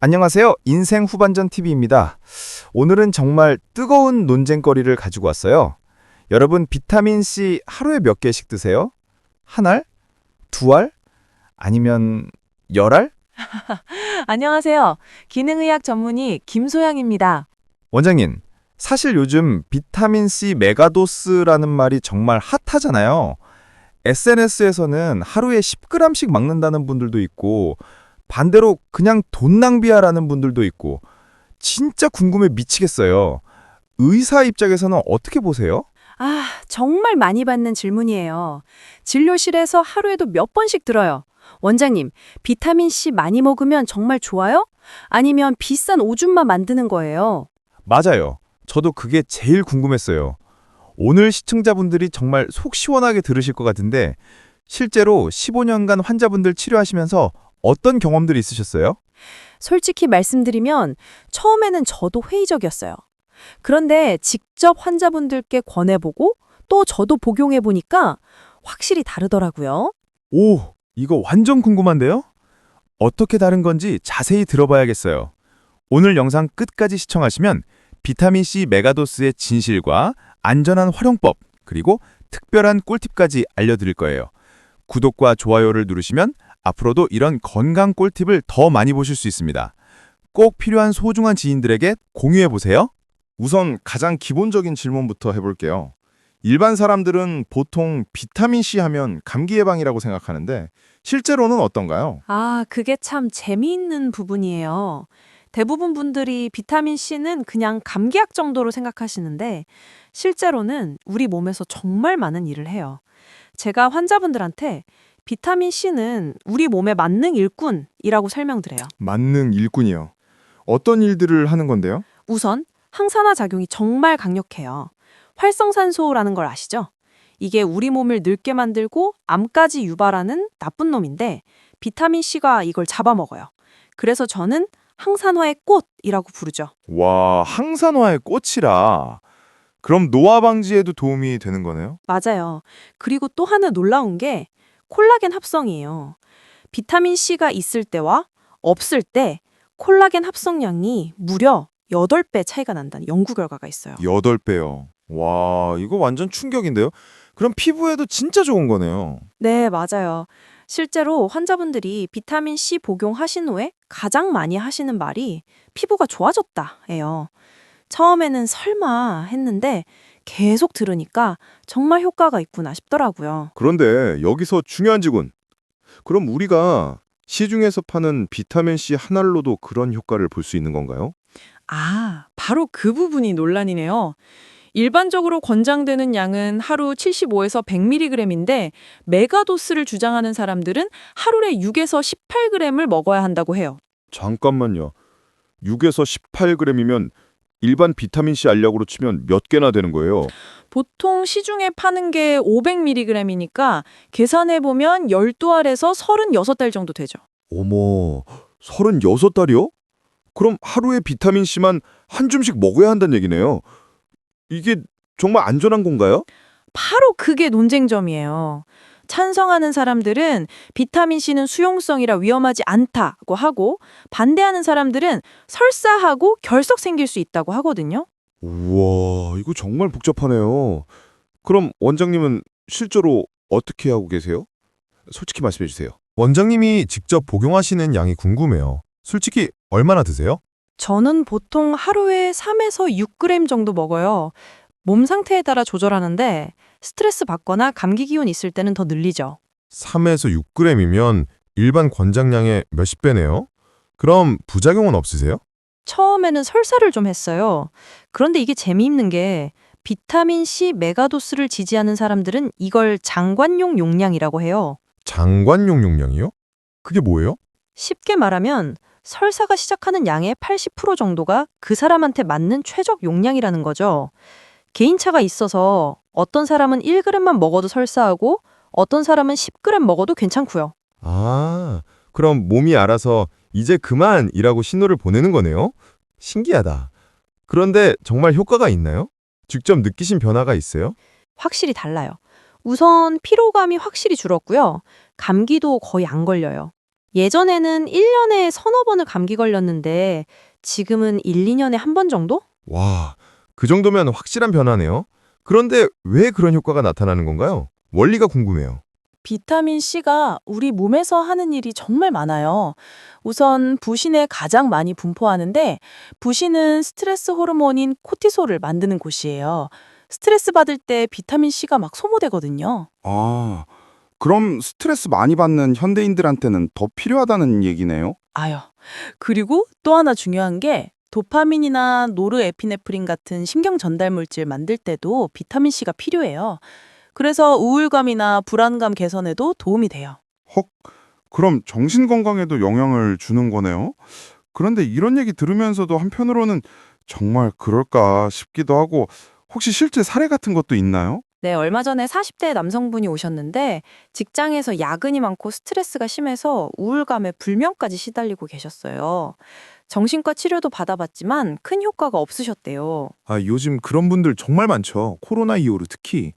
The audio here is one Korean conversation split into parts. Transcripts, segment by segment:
안녕하세요. 인생 후반전 TV입니다. 오늘은 정말 뜨거운 논쟁거리를 가지고 왔어요. 여러분, 비타민C 하루에 몇 개씩 드세요? 한 알? 두 알? 아니면 열 알? 안녕하세요. 기능의학 전문의 김소영입니다. 원장님, 사실 요즘 비타민C 메가도스라는 말이 정말 핫하잖아요. SNS에서는 하루에 10g씩 먹는다는 분들도 있고, 반대로 그냥 돈 낭비하라는 분들도 있고, 진짜 궁금해 미치겠어요. 의사 입장에서는 어떻게 보세요? 정말 많이 받는 질문이에요. 진료실에서 하루에도 몇 번씩 들어요. 원장님, 비타민C 많이 먹으면 정말 좋아요? 아니면 비싼 오줌만 만드는 거예요? 맞아요. 저도 그게 제일 궁금했어요. 오늘 시청자분들이 정말 속 시원하게 들으실 것 같은데, 실제로 15년간 환자분들 치료하시면서 어떤 경험들이 있으셨어요? 솔직히 말씀드리면 처음에는 저도 회의적이었어요. 그런데 직접 환자분들께 권해보고 또 저도 복용해보니까 확실히 다르더라고요. 오, 이거 완전 궁금한데요? 어떻게 다른 건지 자세히 들어봐야겠어요. 오늘 영상 끝까지 시청하시면 비타민C 메가도스의 진실과 안전한 활용법, 그리고 특별한 꿀팁까지 알려드릴 거예요. 구독과 좋아요를 누르시면 앞으로도 이런 건강 꿀팁을 더 많이 보실 수 있습니다. 꼭 필요한 소중한 지인들에게 공유해보세요. 우선 가장 기본적인 질문부터 해볼게요. 일반 사람들은 보통 비타민C 하면 감기 예방이라고 생각하는데 실제로는 어떤가요? 그게 참 재미있는 부분이에요. 대부분 분들이 비타민C는 그냥 감기약 정도로 생각하시는데 실제로는 우리 몸에서 정말 많은 일을 해요. 제가 환자분들한테 비타민C는 우리 몸의 만능 일꾼이라고 설명드려요. 만능 일꾼이요. 어떤 일들을 하는 건데요? 우선 항산화 작용이 정말 강력해요. 활성산소라는 걸 아시죠? 이게 우리 몸을 늙게 만들고 암까지 유발하는 나쁜 놈인데 비타민C가 이걸 잡아먹어요. 그래서 저는 항산화의 꽃이라고 부르죠. 와, 항산화의 꽃이라. 그럼 노화 방지에도 도움이 되는 거네요? 맞아요. 그리고 또 하나 놀라운 게 콜라겐 합성이에요. 비타민C가 있을 때와 없을 때 콜라겐 합성량이 무려 8배 차이가 난다는 연구 결과가 있어요. 8배요. 와, 이거 완전 충격인데요? 그럼 피부에도 진짜 좋은 거네요. 네, 맞아요. 실제로 환자분들이 비타민C 복용하신 후에 가장 많이 하시는 말이 피부가 좋아졌다예요. 처음에는 설마 했는데 계속 들으니까 정말 효과가 있구나 싶더라고요. 그런데 여기서 중요한 지군. 그럼 우리가 시중에서 파는 비타민C 한 알로도 그런 효과를 볼 수 있는 건가요? 바로 그 부분이 논란이네요. 일반적으로 권장되는 양은 하루 75에서 100mg인데 메가도스를 주장하는 사람들은 하루에 6에서 18g을 먹어야 한다고 해요. 잠깐만요. 6에서 18g이면 일반 비타민C 알약으로 치면 몇 개나 되는 거예요? 보통 시중에 파는 게 500mg이니까 계산해보면 12알에서 36달 정도 되죠. 어머, 36달이요? 그럼 하루에 비타민C만 한 줌씩 먹어야 한다는 얘기네요. 이게 정말 안전한 건가요? 바로 그게 논쟁점이에요. 찬성하는 사람들은 비타민C는 수용성이라 위험하지 않다고 하고 반대하는 사람들은 설사하고 결석 생길 수 있다고 하거든요. 우와, 이거 정말 복잡하네요. 그럼 원장님은 실제로 어떻게 하고 계세요? 솔직히 말씀해 주세요. 원장님이 직접 복용하시는 양이 궁금해요. 솔직히 얼마나 드세요? 저는 보통 하루에 3에서 6g 정도 먹어요. 몸 상태에 따라 조절하는데 스트레스 받거나 감기 기운 있을 때는 더 늘리죠. 3에서 6g이면 일반 권장량의 몇십 배네요? 그럼 부작용은 없으세요? 처음에는 설사를 좀 했어요. 그런데 이게 재미있는 게 비타민C 메가도스를 지지하는 사람들은 이걸 장관용 용량이라고 해요. 장관용 용량이요? 그게 뭐예요? 쉽게 말하면 설사가 시작하는 양의 80% 정도가 그 사람한테 맞는 최적 용량이라는 거죠. 개인차가 있어서 어떤 사람은 1g만 먹어도 설사하고 어떤 사람은 10g 먹어도 괜찮고요. 그럼 몸이 알아서 이제 그만이라고 신호를 보내는 거네요? 신기하다. 그런데 정말 효과가 있나요? 직접 느끼신 변화가 있어요? 확실히 달라요. 우선 피로감이 확실히 줄었고요. 감기도 거의 안 걸려요. 예전에는 1년에 서너 번을 감기 걸렸는데 지금은 1, 2년에 한 번 정도? 와, 그 정도면 확실한 변화네요. 그런데 왜 그런 효과가 나타나는 건가요? 원리가 궁금해요. 비타민 C가 우리 몸에서 하는 일이 정말 많아요. 우선 부신에 가장 많이 분포하는데 부신은 스트레스 호르몬인 코티솔을 만드는 곳이에요. 스트레스 받을 때 비타민 C가 막 소모되거든요. 아, 그럼 스트레스 많이 받는 현대인들한테는 더 필요하다는 얘기네요? 아유. 그리고 또 하나 중요한 게 도파민이나 노르에피네프린 같은 신경 전달 물질 만들 때도 비타민 C가 필요해요. 그래서 우울감이나 불안감 개선에도 도움이 돼요. 헉, 그럼 정신 건강에도 영향을 주는 거네요? 그런데 이런 얘기 들으면서도 한편으로는 정말 그럴까 싶기도 하고 혹시 실제 사례 같은 것도 있나요? 네, 얼마 전에 40대 남성분이 오셨는데 직장에서 야근이 많고 스트레스가 심해서 우울감에 불면까지 시달리고 계셨어요. 정신과 치료도 받아봤지만 큰 효과가 없으셨대요. 아, 요즘 그런 분들 정말 많죠. 코로나 이후로 특히.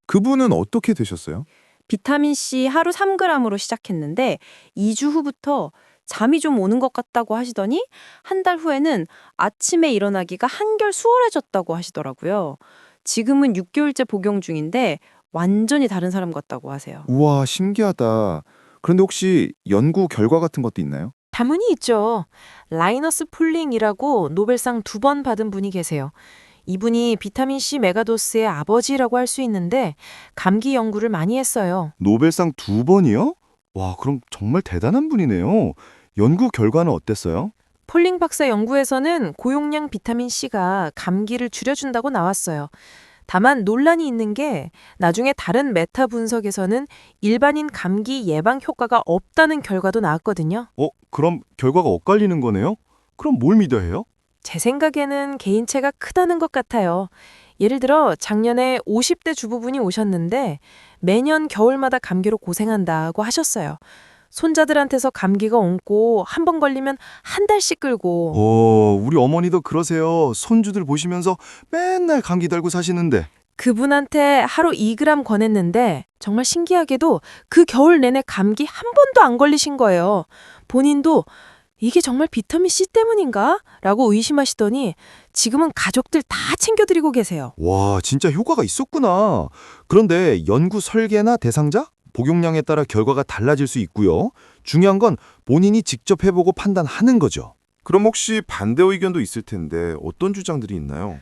그분은 어떻게 되셨어요? 비타민C 하루 3g으로 시작했는데 2주 후부터 잠이 좀 오는 것 같다고 하시더니 한 달 후에는 아침에 일어나기가 한결 수월해졌다고 하시더라고요. 지금은 6개월째 복용 중인데 완전히 다른 사람 같다고 하세요. 우와, 신기하다. 그런데 혹시 연구 결과 같은 것도 있나요? 다문이 있죠. 라이너스 폴링이라고 노벨상 2번 받은 분이 계세요. 이분이 비타민C 메가도스의 아버지라고 할 수 있는데 감기 연구를 많이 했어요. 노벨상 2번이요? 와, 그럼 정말 대단한 분이네요. 연구 결과는 어땠어요? 폴링 박사 연구에서는 고용량 비타민C가 감기를 줄여준다고 나왔어요. 다만 논란이 있는 게 나중에 다른 메타 분석에서는 일반인 감기 예방 효과가 없다는 결과도 나왔거든요. 그럼 결과가 엇갈리는 거네요? 그럼 뭘 믿어야 해요? 제 생각에는 개인차가 크다는 것 같아요. 예를 들어 작년에 50대 주부분이 오셨는데 매년 겨울마다 감기로 고생한다고 하셨어요. 손자들한테서 감기가 옮고 한 번 걸리면 한 달씩 끌고 우리 어머니도 그러세요. 손주들 보시면서 맨날 감기 달고 사시는데. 그분한테 하루 2g 권했는데 정말 신기하게도 그 겨울 내내 감기 한 번도 안 걸리신 거예요. 본인도 이게 정말 비타민C 때문인가? 라고 의심하시더니 지금은 가족들 다 챙겨드리고 계세요. 와, 진짜 효과가 있었구나. 그런데 연구 설계나 대상자? 복용량에 따라 결과가 달라질 수 있고요. 중요한 건 본인이 직접 해보고 판단하는 거죠. 그럼 혹시 반대 의견도 있을 텐데 어떤 주장들이 있나요?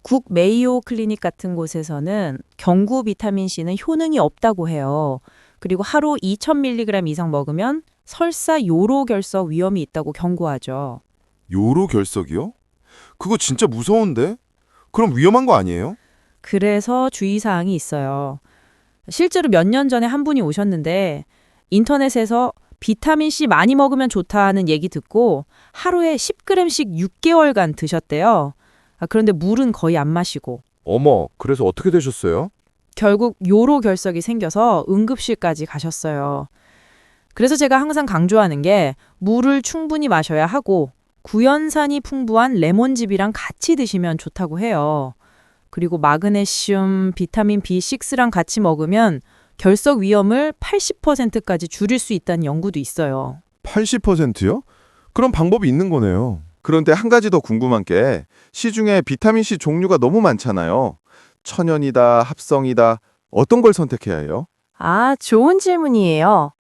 국 메이오 클리닉 같은 곳에서는 경구 비타민C는 효능이 없다고 해요. 그리고 하루 2000mg 이상 먹으면 설사 요로 결석 위험이 있다고 경고하죠. 요로 결석이요? 그거 진짜 무서운데? 그럼 위험한 거 아니에요? 그래서 주의사항이 있어요. 실제로 몇 년 전에 한 분이 오셨는데 인터넷에서 비타민C 많이 먹으면 좋다는 얘기 듣고 하루에 10g씩 6개월간 드셨대요. 그런데 물은 거의 안 마시고 어머, 그래서 어떻게 되셨어요? 결국 요로 결석이 생겨서 응급실까지 가셨어요. 그래서 제가 항상 강조하는 게 물을 충분히 마셔야 하고 구연산이 풍부한 레몬즙이랑 같이 드시면 좋다고 해요. 그리고 마그네슘, 비타민 B6랑 같이 먹으면 결석 위험을 80%까지 줄일 수 있다는 연구도 있어요. 80%요? 그럼 방법이 있는 거네요. 그런데 한 가지 더 궁금한 게 시중에 비타민C 종류가 너무 많잖아요. 천연이다, 합성이다. 어떤 걸 선택해야 해요? 아, 좋은 질문이에요.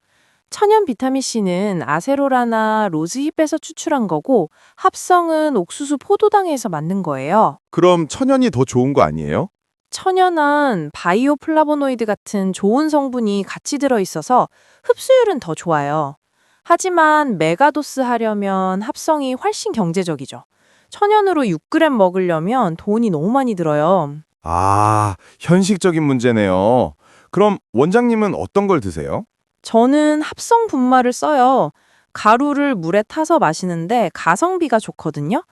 천연 비타민C는 아세로라나 로즈힙에서 추출한 거고 합성은 옥수수 포도당에서 만든 거예요. 그럼 천연이 더 좋은 거 아니에요? 천연은 바이오 플라보노이드 같은 좋은 성분이 같이 들어있어서 흡수율은 더 좋아요. 하지만 메가도스 하려면 합성이 훨씬 경제적이죠. 천연으로 6g 먹으려면 돈이 너무 많이 들어요. 아, 현실적인 문제네요. 그럼 원장님은 어떤 걸 드세요? 저는 합성 분말을 써요. 가루를 물에 타서 마시는데 가성비가 좋거든요.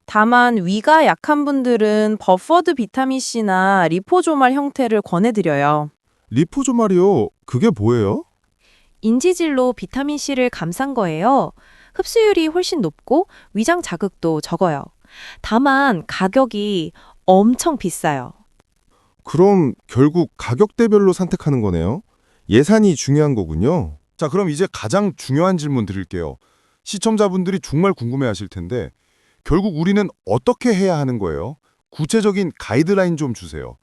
다만 위가 약한 분들은 버퍼드 비타민C나 리포조말 형태를 권해드려요. 리포조말이요? 그게 뭐예요? 인지질로 비타민C를 감싼 거예요. 흡수율이 훨씬 높고 위장 자극도 적어요. 다만 가격이 엄청 비싸요. 그럼 결국 가격대별로 선택하는 거네요. 예산이 중요한 거군요. 자, 그럼 이제 가장 중요한 질문 드릴게요. 시청자분들이 정말 궁금해하실 텐데 결국 우리는 어떻게 해야 하는 거예요? 구체적인 가이드라인 좀 주세요.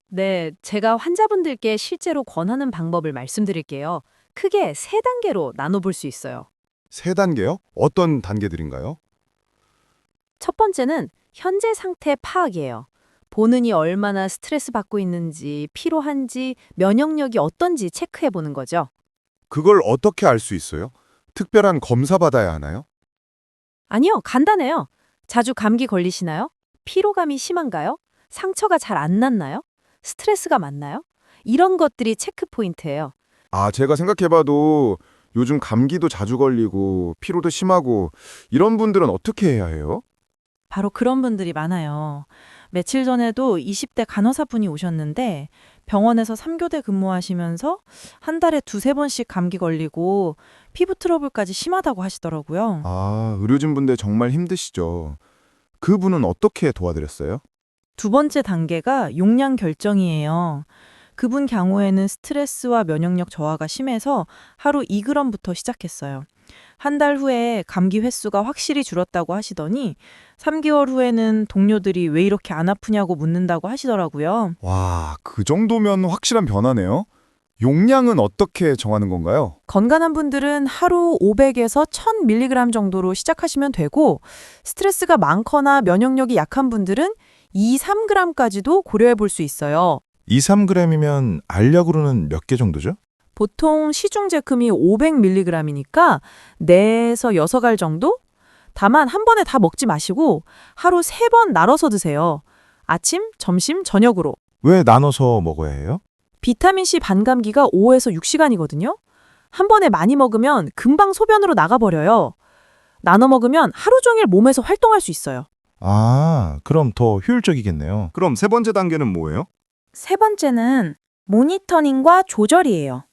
네, 제가 환자분들께 실제로 권하는 방법을 말씀드릴게요. 크게 세 단계로 나눠볼 수 있어요. 3단계요? 어떤 단계들인가요? 첫 번째는 현재 상태 파악이에요. 보는이 얼마나 스트레스 받고 있는지, 피로한지, 면역력이 어떤지 체크해 보는 거죠. 그걸 어떻게 알 수 있어요? 특별한 검사 받아야 하나요? 아니요, 간단해요. 자주 감기 걸리시나요? 피로감이 심한가요? 상처가 잘 안 났나요? 스트레스가 많나요? 이런 것들이 체크 포인트예요. 아, 제가 생각해봐도 요즘 감기도 자주 걸리고 피로도 심하고 이런 분들은 어떻게 해야 해요? 바로 그런 분들이 많아요. 며칠 전에도 20대 간호사분이 오셨는데 병원에서 3교대 근무하시면서 한 달에 2-3번씩 감기 걸리고 피부 트러블까지 심하다고 하시더라고요. 아, 의료진 분들 정말 힘드시죠. 그분은 어떻게 도와드렸어요? 두 번째 단계가 용량 결정이에요. 그분 경우에는 스트레스와 면역력 저하가 심해서 하루 2g부터 시작했어요. 한 달 후에 감기 횟수가 확실히 줄었다고 하시더니 3개월 후에는 동료들이 왜 이렇게 안 아프냐고 묻는다고 하시더라고요. 와, 그 정도면 확실한 변화네요. 용량은 어떻게 정하는 건가요? 건강한 분들은 하루 500에서 1000mg 정도로 시작하시면 되고 스트레스가 많거나 면역력이 약한 분들은 2-3g까지도 고려해 볼 수 있어요. 2-3g이면 알약으로는 몇 개 정도죠? 보통 시중 제품이 500mg이니까 4에서 6알 정도? 다만 한 번에 다 먹지 마시고 하루 3번 나눠서 드세요. 아침, 점심, 저녁으로. 왜 나눠서 먹어야 해요? 비타민C 반감기가 5에서 6시간이거든요. 한 번에 많이 먹으면 금방 소변으로 나가버려요. 나눠 먹으면 하루 종일 몸에서 활동할 수 있어요. 아, 그럼 더 효율적이겠네요. 그럼 3번째 단계는 뭐예요? 세 번째는 모니터링과 조절이에요.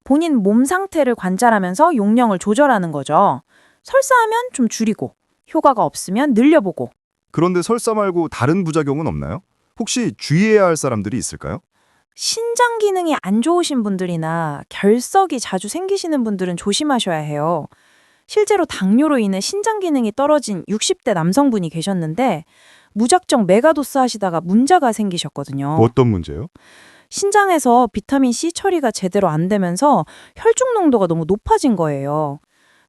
본인 몸 상태를 관찰하면서 용량을 조절하는 거죠. 설사하면 좀 줄이고, 효과가 없으면 늘려보고. 그런데 설사 말고 다른 부작용은 없나요? 혹시 주의해야 할 사람들이 있을까요? 신장 기능이 안 좋으신 분들이나 결석이 자주 생기시는 분들은 조심하셔야 해요. 실제로 당뇨로 인해 신장 기능이 떨어진 60대 남성분이 계셨는데 무작정 메가도스 하시다가 문제가 생기셨거든요. 어떤 문제요? 신장에서 비타민C 처리가 제대로 안 되면서 혈중 농도가 너무 높아진 거예요.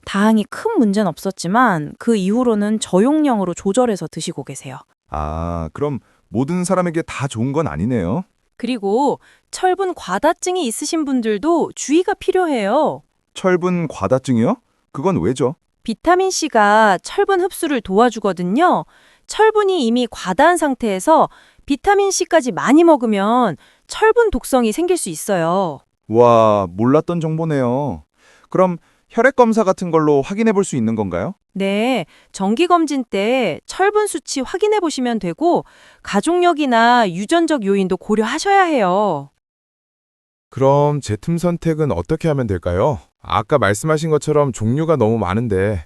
다행히 큰 문제는 없었지만 그 이후로는 저용량으로 조절해서 드시고 계세요. 아, 그럼 모든 사람에게 다 좋은 건 아니네요. 그리고 철분 과다증이 있으신 분들도 주의가 필요해요. 철분 과다증이요? 그건 왜죠? 비타민C가 철분 흡수를 도와주거든요. 철분이 이미 과다한 상태에서 비타민C까지 많이 먹으면 철분 독성이 생길 수 있어요. 와, 몰랐던 정보네요. 그럼 혈액 검사 같은 걸로 확인해 볼 수 있는 건가요? 네, 정기검진 때 철분 수치 확인해 보시면 되고 가족력이나 유전적 요인도 고려하셔야 해요. 그럼 제품 선택은 어떻게 하면 될까요? 아까 말씀하신 것처럼 종류가 너무 많은데.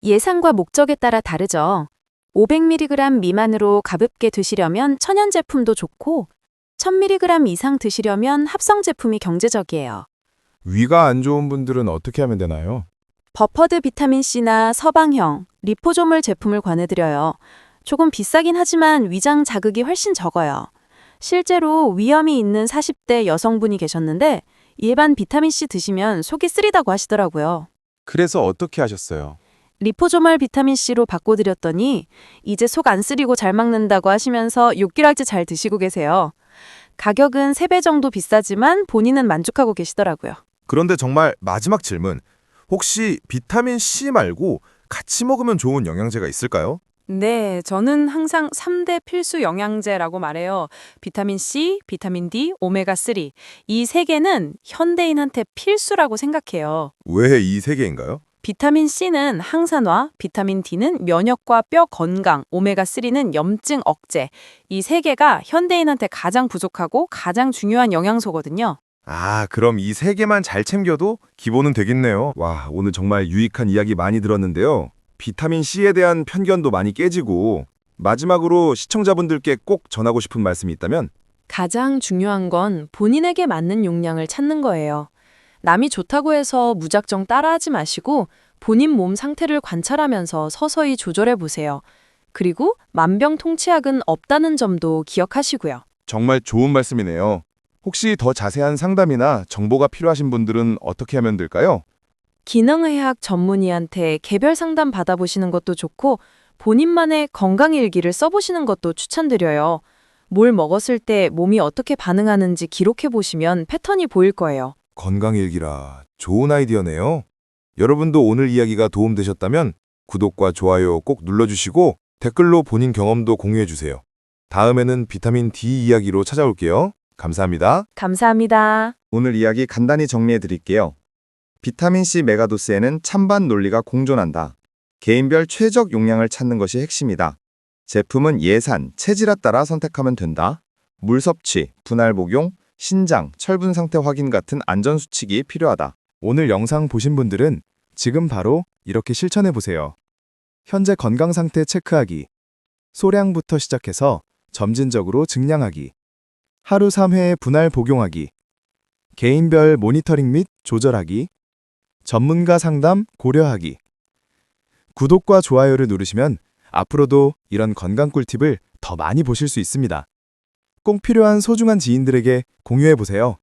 예상과 목적에 따라 다르죠. 500mg 미만으로 가볍게 드시려면 천연 제품도 좋고 1000mg 이상 드시려면 합성 제품이 경제적이에요. 위가 안 좋은 분들은 어떻게 하면 되나요? 버퍼드 비타민C나 서방형, 리포조물 제품을 권해드려요. 조금 비싸긴 하지만 위장 자극이 훨씬 적어요. 실제로 위염이 있는 40대 여성분이 계셨는데 일반 비타민C 드시면 속이 쓰리다고 하시더라고요. 그래서 어떻게 하셨어요? 리포조말 비타민C로 바꿔드렸더니 이제 속 안 쓰리고 잘 먹는다고 하시면서 육개락지 잘 드시고 계세요. 가격은 3배 정도 비싸지만 본인은 만족하고 계시더라고요. 그런데 정말 마지막 질문. 혹시 비타민 C 말고 같이 먹으면 좋은 영양제가 있을까요? 네, 저는 항상 3대 필수 영양제라고 말해요. 비타민 C, 비타민 D, 오메가3. 이 3개는 현대인한테 필수라고 생각해요. 왜 이 세 개인가요? 비타민 C는 항산화, 비타민 D는 면역과 뼈 건강, 오메가3는 염증 억제. 이 3개가 현대인한테 가장 부족하고 가장 중요한 영양소거든요. 아, 그럼 이 세 개만 잘 챙겨도 기본은 되겠네요. 와, 오늘 정말 유익한 이야기 많이 들었는데요. 비타민 C에 대한 편견도 많이 깨지고 마지막으로 시청자분들께 꼭 전하고 싶은 말씀이 있다면 가장 중요한 건 본인에게 맞는 용량을 찾는 거예요. 남이 좋다고 해서 무작정 따라하지 마시고 본인 몸 상태를 관찰하면서 서서히 조절해 보세요. 그리고 만병통치약은 없다는 점도 기억하시고요. 정말 좋은 말씀이네요. 혹시 더 자세한 상담이나 정보가 필요하신 분들은 어떻게 하면 될까요? 기능의학 전문의한테 개별 상담 받아보시는 것도 좋고 본인만의 건강일기를 써보시는 것도 추천드려요. 뭘 먹었을 때 몸이 어떻게 반응하는지 기록해보시면 패턴이 보일 거예요. 건강일기라 좋은 아이디어네요. 여러분도 오늘 이야기가 도움되셨다면 구독과 좋아요 꼭 눌러주시고 댓글로 본인 경험도 공유해주세요. 다음에는 비타민 D 이야기로 찾아올게요. 감사합니다. 감사합니다. 오늘 이야기 간단히 정리해 드릴게요. 비타민C 메가도스에는 찬반 논리가 공존한다. 개인별 최적 용량을 찾는 것이 핵심이다. 제품은 예산, 체질에 따라 선택하면 된다. 물 섭취, 분할 복용, 신장, 철분 상태 확인 같은 안전 수칙이 필요하다. 오늘 영상 보신 분들은 지금 바로 이렇게 실천해 보세요. 현재 건강 상태 체크하기. 소량부터 시작해서 점진적으로 증량하기. 하루 3회 분할 복용하기. 개인별 모니터링 및 조절하기. 전문가 상담 고려하기. 구독과 좋아요를 누르시면 앞으로도 이런 건강 꿀팁을 더 많이 보실 수 있습니다. 꼭 필요한 소중한 지인들에게 공유해 보세요.